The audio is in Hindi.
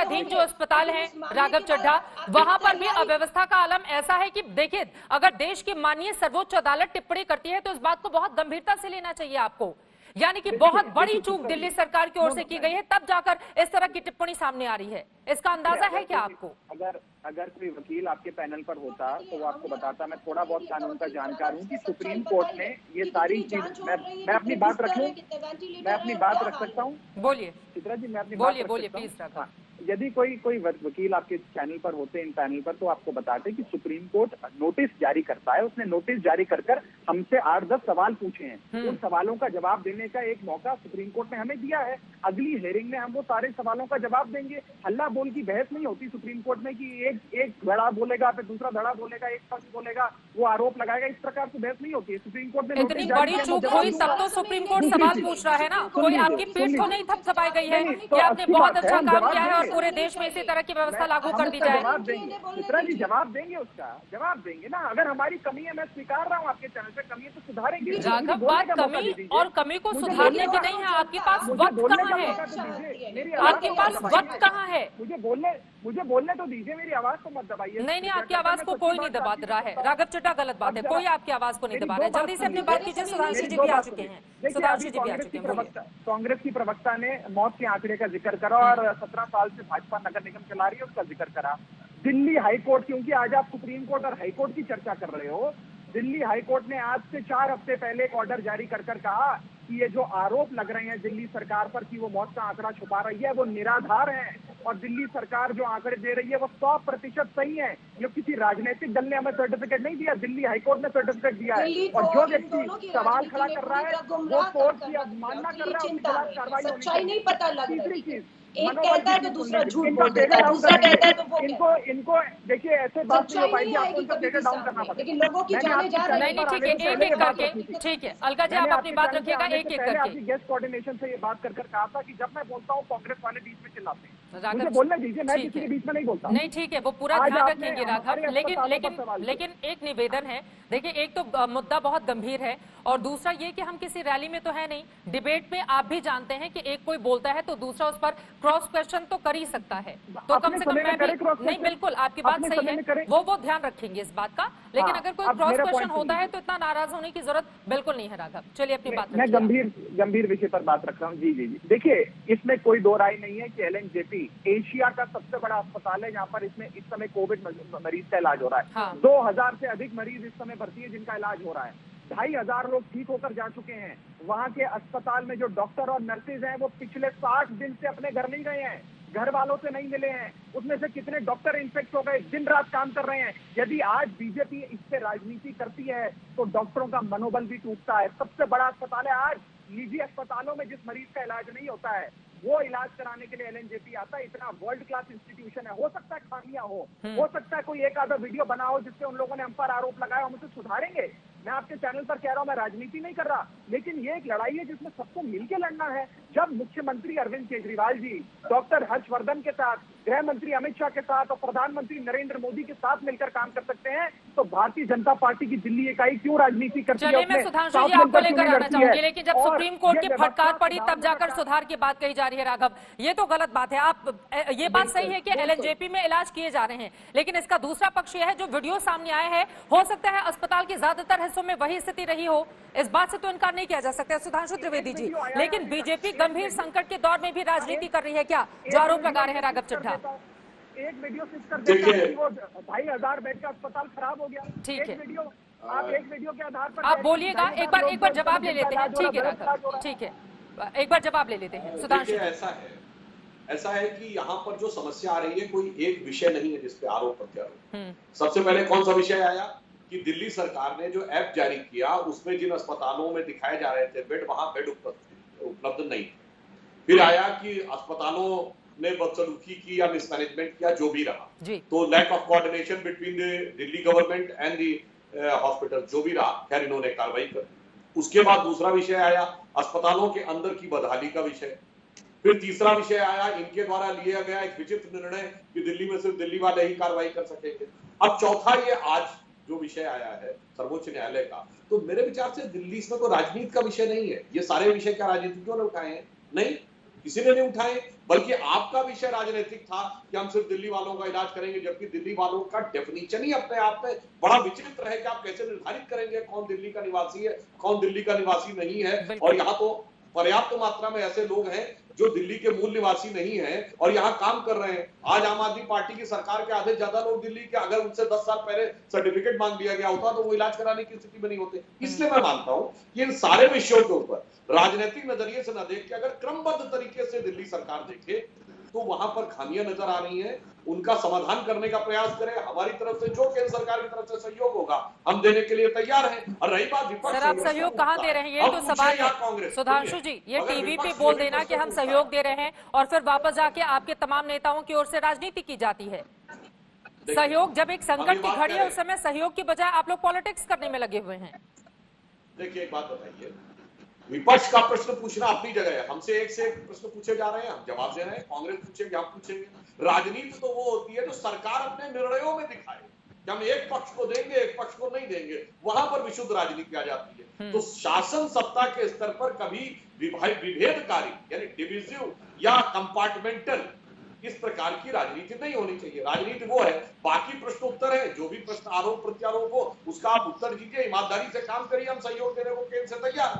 अधीन जो अस्पताल है राघव चड्ढा, वहां पर भी अव्यवस्था का आलम ऐसा है कि देखिए, अगर देश की माननीय सर्वोच्च अदालत टिप्पणी करती है तो इस बात को बहुत गंभीरता से लेना चाहिए आपको। यानी कि बहुत बड़ी चूक दिल्ली सरकार की ओर से की गई है, तब जाकर इस तरह की टिप्पणी सामने आ रही है। इसका अंदाजा है क्या आपको? अगर अगर कोई वकील आपके पैनल पर होता तो वो आपको बताता। मैं थोड़ा बहुत कानून का जानकार हूँ कि सुप्रीम कोर्ट ने ये सारी चीज, मैं अपनी बात रख लूं, मैं अपनी बात रख सकता हूँ? बोलिए चित्रा जी, मैं अपनी बोलिए बात बोलिए रख सकता प्लीज। हूँ? यदि कोई वकील आपके चैनल पर होते, इन पैनल पर, तो आपको बताते कि सुप्रीम कोर्ट नोटिस जारी करता है। उसने नोटिस जारी कर हमसे 8-10 सवाल पूछे हैं। उन सवालों का जवाब देने का एक मौका सुप्रीम कोर्ट ने हमें दिया है। अगली हेयरिंग में हम वो सारे सवालों का जवाब देंगे। हल्ला बोल की बहस नहीं होती सुप्रीम कोर्ट में कि एक धड़ा बोलेगा फिर दूसरा धड़ा बोलेगा, एक पक्ष बोलेगा, वो आरोप लगाएगा। इस प्रकार की बहस नहीं होती है। सुप्रीम कोर्ट ने इतनी बड़ी चूक हुई तब तो सुप्रीम कोर्ट सवाल पूछ रहा है ना। कोई आपकी पीठ तो नहीं थपथपाई गई है कि आपने बहुत अच्छा काम किया है और पूरे देश में इसी तरह की व्यवस्था लागू कर दी जाए? जवाब देंगे चित्रा जी, जवाब देंगे, उसका जवाब देंगे ना। अगर हमारी कमी है, मैं स्वीकार रहा हूँ आपके चैनल पे कमी है, तो सुधारेंगे। राघव, बात कमी और कमी को सुधारने की नहीं है। आपके पास वक्त कहाँ है? आपके पास वक्त कहाँ है? मुझे बोलने तो दीजिए, मेरी आवाज तो मत दबाइए। नहीं, आपकी आवाज को कोई नहीं दबा रहा है राघव चड्ढा, गलत बात है। कोई आपकी आवाज को नहीं दबा रहा है। जल्दी से अपनी बात कीजिए। सुधांशु जी भी आ चुके हैं। सुधांशु जी भी आ चुके हैं। कांग्रेस की प्रवक्ता ने मौत के आंकड़े का जिक्र करा और 17 साल से भाजपा नगर निगम चला रही है, उसका जिक्र करा। दिल्ली हाईकोर्ट, क्योंकि आज आप सुप्रीम कोर्ट और हाईकोर्ट की चर्चा कर रहे हो, दिल्ली हाईकोर्ट ने आज से 4 हफ्ते पहले एक ऑर्डर जारी कर कहा कि ये जो आरोप लग रहे हैं दिल्ली सरकार पर कि वो मौत का आंकड़ा छुपा रही है, वो निराधार है। और दिल्ली सरकार जो आंकड़े दे रही है वो 100% सही है। ये किसी राजनीतिक दल ने हमें सर्टिफिकेट नहीं दिया, दिल्ली हाईकोर्ट ने सर्टिफिकेट दिया है। और जो व्यक्ति सवाल खड़ा कर रहा है वो कोर्ट की अवमानना कर रहा है, उसके खिलाफ कार्रवाई होनी चाहिए। नहीं पता लग तीसरी चीज, एक कहता है तो दूसरा झूठ बोल देता है, दूसरा कहता है तो वो इनको देखिए, ऐसे बात नहीं हो पाएगी, आपको इनका डेटा डाउन करना पड़ेगा। लेकिन लोगों की जाने जा रही नहीं, ठीक है, एक एक करके। ठीक है अलका जी, आप अपनी बात रखिएगा एक एक करके। गेस्ट कोऑर्डिनेशन से ये बात कर कहा था कि जब मैं बोलता हूँ कांग्रेस वाले बीच में चिल्लाते हैं। राघव मुझे बोलने दीजिए, मैं किसी के बीच में नहीं बोलता। नहीं, ठीक है, वो पूरा ध्यान रखेंगे राघव। लेकिन एक निवेदन है। देखिए, एक तो मुद्दा बहुत गंभीर है और दूसरा ये कि हम किसी रैली में तो है नहीं। डिबेट में आप भी जानते हैं कि एक कोई बोलता है तो दूसरा उस पर क्रॉस क्वेश्चन तो कर ही सकता है। तो कम से कम मैं भी नहीं, बिल्कुल आपकी बात सही है, वो ध्यान रखेंगे इस बात का। लेकिन अगर कोई क्रॉस क्वेश्चन होता है तो इतना नाराज होने की जरूरत बिल्कुल नहीं है राघव। चलिए अपनी बात। मैं गंभीर विषय पर बात रख रहा हूँ। जी, देखिए, इसमें कोई दो राय नहीं है कि LNJP एशिया का सबसे बड़ा अस्पताल है, जहाँ पर इसमें इस समय कोविड मरीज का इलाज हो रहा है। हाँ। 2000 से अधिक मरीज इस समय भर्ती है जिनका इलाज हो रहा है। 2500 लोग ठीक होकर जा चुके हैं। वहाँ के अस्पताल में जो डॉक्टर और नर्सेज हैं वो पिछले 60 दिन से अपने घर नहीं गए हैं, घर वालों से नहीं मिले हैं। उसमें से कितने डॉक्टर इन्फेक्ट हो गए, दिन रात काम कर रहे हैं। यदि आज बीजेपी इस पे राजनीति करती है तो डॉक्टरों का मनोबल भी टूटता है। सबसे बड़ा अस्पताल है। आज निजी अस्पतालों में जिस मरीज का इलाज नहीं होता है वो इलाज कराने के लिए LNJP आता है। इतना वर्ल्ड क्लास इंस्टीट्यूशन है। हो सकता है खामियां हो सकता है कोई एक आधा वीडियो बना हो जिससे उन लोगों ने हम पर आरोप लगाया, हम उसे सुधारेंगे। मैं आपके चैनल पर कह रहा हूं, मैं राजनीति नहीं कर रहा, लेकिन ये एक लड़ाई है जिसमें सबको मिलकर लड़ना है। जब मुख्यमंत्री अरविंद केजरीवाल जी डॉक्टर हर्षवर्धन के साथ, गृह मंत्री अमित शाह के साथ और प्रधानमंत्री नरेंद्र मोदी के साथ मिलकर काम कर सकते हैं तो भारतीय जनता पार्टी की दिल्ली इकाई क्यों राजनीति करती है? मैं सुधांशु जी आपको लेकर आना चाहूंगी, लेकिन जब सुप्रीम कोर्ट की फटकार पड़ी तब जाकर सुधार की बात कही जा रही है राघव, ये तो गलत बात है। आप ये बात सही है कि LNJP में इलाज किए जा रहे हैं, लेकिन इसका दूसरा पक्ष यह है जो वीडियो सामने आए हैं, हो सकता है अस्पताल के ज्यादातर हिस्सों में वही स्थिति रही हो, इस बात से तो इनकार नहीं किया जा सकता। सुधांशु त्रिवेदी जी, लेकिन बीजेपी गंभीर संकट के दौर में भी राजनीति कर रही है क्या, जो आरोप लगा रहे हैं राघव चड्ढा? एक वीडियो सिर्फ कर देता है कि वो 2500 बेड का अस्पताल खराब हो गया। ठीक है, आप एक वीडियो के आधार पर आप बोलिएगा। एक बार जवाब ले लेते हैं। ठीक है राघव, ठीक है, एक बार जवाब ले लेते हैं। सुधांशु, ऐसा है कि यहाँ पर जो समस्या आ रही है कोई एक विषय नहीं है जिसपे आरोप प्रत्यारोप। सबसे पहले कौन सा विषय आया कि दिल्ली सरकार ने जो ऐप जारी किया उसमें जिन अस्पतालों में दिखाए जा रहे थे बेड, वहां बेड उपलब्ध नहीं। फिर आया कि अस्पतालों ने बदसलूकी की या मिसमैनेजमेंट किया, जो भी रहा, तो lack of coordination between the Delhi government and the hospital, जो भी रहा, खैर इन्होंने कार्रवाई कर। उसके बाद दूसरा विषय आया अस्पतालों के अंदर की बदहाली का विषय। फिर तीसरा विषय आया इनके द्वारा लिया गया एक विचित्र निर्णय कि दिल्ली में सिर्फ दिल्ली वाले ही कार्रवाई कर सकेंगे। अब चौथा ये आज जो विषय आया है सर्वोच्च न्यायालय का, तो मेरे विचार से दिल्ली इसमें तो राजनीति का विषय नहीं है। ये सारे विषय क्या राजनीतिज्ञों ने उठाए हैं? नहीं, किसी ने नहीं उठाए, बल्कि आपका विषय राजनीतिक था कि हम सिर्फ दिल्ली वालों का इलाज करेंगे, जबकि दिल्ली वालों का डेफिनेशन ही अपने आप में बड़ा विचित्र है कि आप कैसे निर्धारित करेंगे कौन दिल्ली का निवासी है, कौन दिल्ली का निवासी नहीं है। और यहाँ तो पर्याप्त मात्रा में ऐसे लोग हैं जो दिल्ली के मूल निवासी नहीं हैं और यहाँ काम कर रहे हैं। आज आम आदमी पार्टी की सरकार के आधे ज्यादा लोग दिल्ली के, अगर उनसे 10 साल पहले सर्टिफिकेट मांग लिया गया होता तो वो इलाज कराने की स्थिति में नहीं होते। इसलिए मैं मानता हूं कि इन सारे विषयों के ऊपर राजनीतिक नजरिए से न देख के अगर क्रमबद्ध तरीके से दिल्ली सरकार देखे तो वहां पर खामियां नजर आ रही हैं, उनका समाधान करने का प्रयास करें। हमारी तरफ से जो केंद्र सरकार की तरफ से सहयोग होगा हम देने के लिए तैयार हैं। और रही बात विपक्ष, सर आप सहयोग कहाँ दे रहे हैं, ये तो सवाल है सुधांशु जी। ये टीवी पे बोल देना कि हम सहयोग दे रहे हैं और फिर वापस जाके आपके तमाम नेताओं की ओर से राजनीति की जाती है। सहयोग जब एक संकट की घड़ी है उस समय सहयोग की बजाय आप लोग पॉलिटिक्स करने में लगे हुए हैं। देखिए एक बात बताइए, विपक्ष का प्रश्न पूछना अपनी जगह है, हमसे एक से एक प्रश्न पूछे जा रहे हैं, हम जवाब दे रहे हैं, कांग्रेस पूछेगी हम पूछेंगे। राजनीति तो वो होती है जो सरकार अपने निर्णयों में दिखाए कि हम एक पक्ष को देंगे एक पक्ष को नहीं देंगे, वहां पर विशुद्ध राजनीति आ जाती है। तो शासन सत्ता के स्तर पर कभी विभेदकारी यानी डिविजिव या कंपार्टमेंटल इस प्रकार की राजनीति नहीं होनी चाहिए। राजनीति वो है, बाकी प्रश्न उत्तर है, जो भी प्रश्न आरोप प्रत्यारोप हो उसका आप उत्तर दीजिए, ईमानदारी से काम करिए, हम सहयोग देने को केंद्र से तैयार हैं।